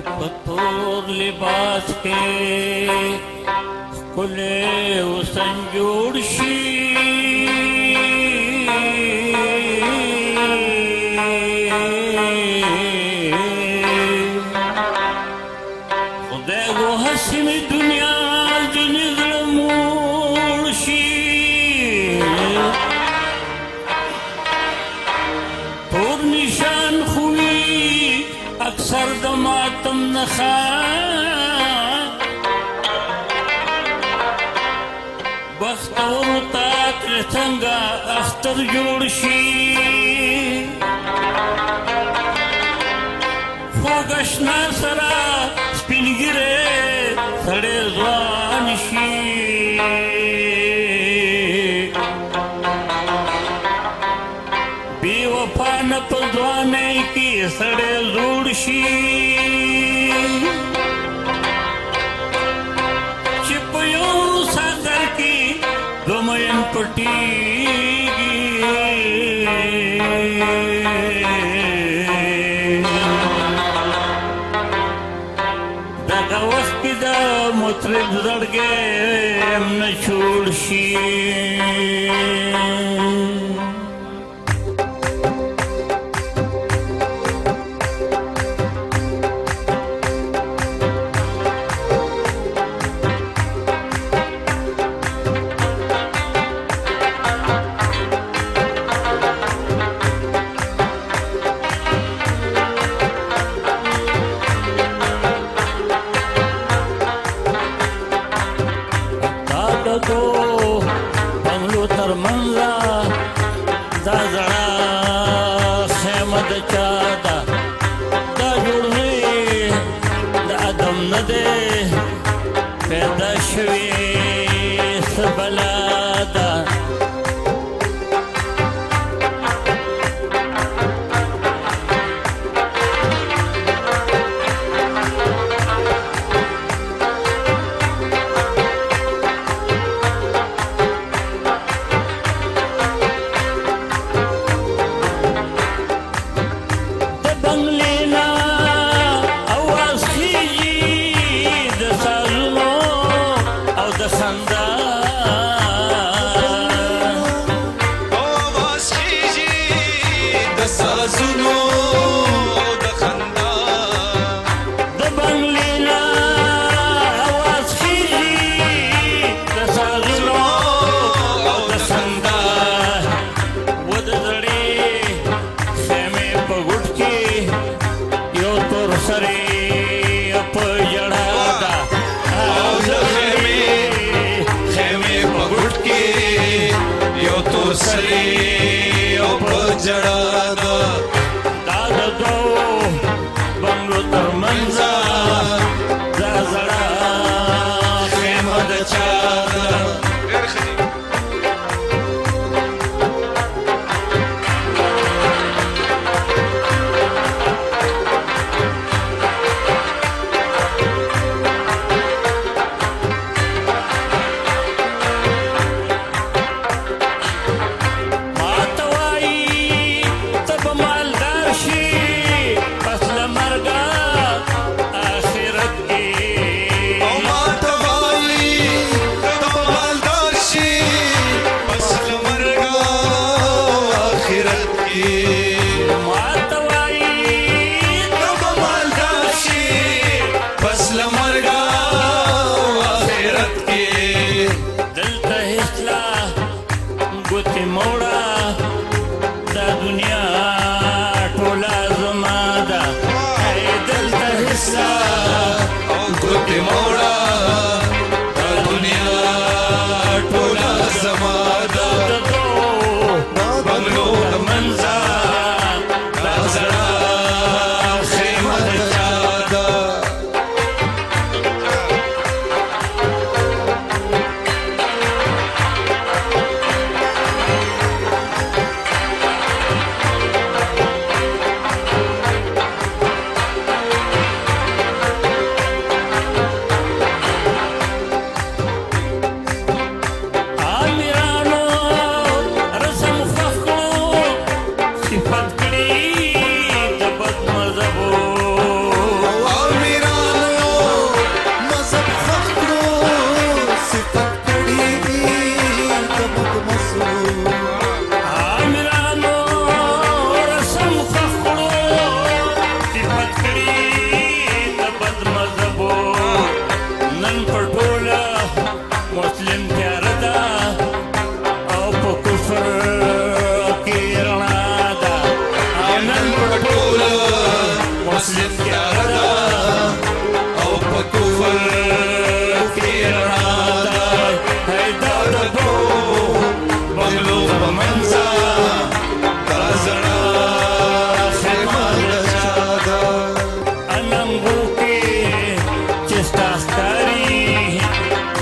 पतोर लिबास के खुले उसन जोड़शी खुदे वो हसीमी दुनिया जिनिज़ल मूड़शी तोर निशान खुली अक्सर दमातम नखा बख्तवर ताक रचंगा अख्तर जोड़शी फोगशना सरा स्पिनगिरे सड़े ज़वानशी बेवफा न पज़वाने की सड़े जोड़शी Domayan pati daga waqti da mutrib zarge amna chulshi तो बंगलो तरमंजा दा जड़ा खेमद चादा दा जुड़े दा आदम न दे पैदा शवे सबलादा सरे जड़ा दा مسلم تیاره ده او په کفر کې رڼا ده دا د دوو بنګلو په منځه دا زړه خیمه د چا ده اننګو کې چې ستا ښکاري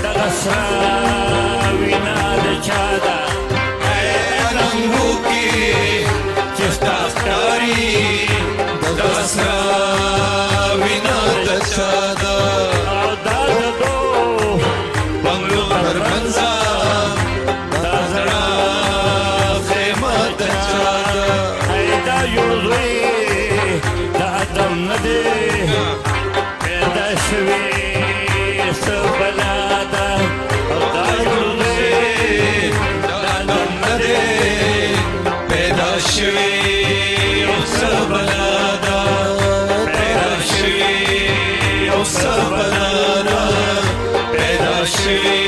دغه سره وینا د چا ده اننګو کې چې ستا ښکاري دغه سره وینا د چا ده او دا د دوو بنګلو پر منځه دا زړه خیمه د چا ده دا یو زوی د ادم نه دی پیدا شوي څه بلا ده او دا یو زوی د ادم نه دی پیدا شوي او څه بلا ده پیدا شوي او څه بلا ده پیدا شوي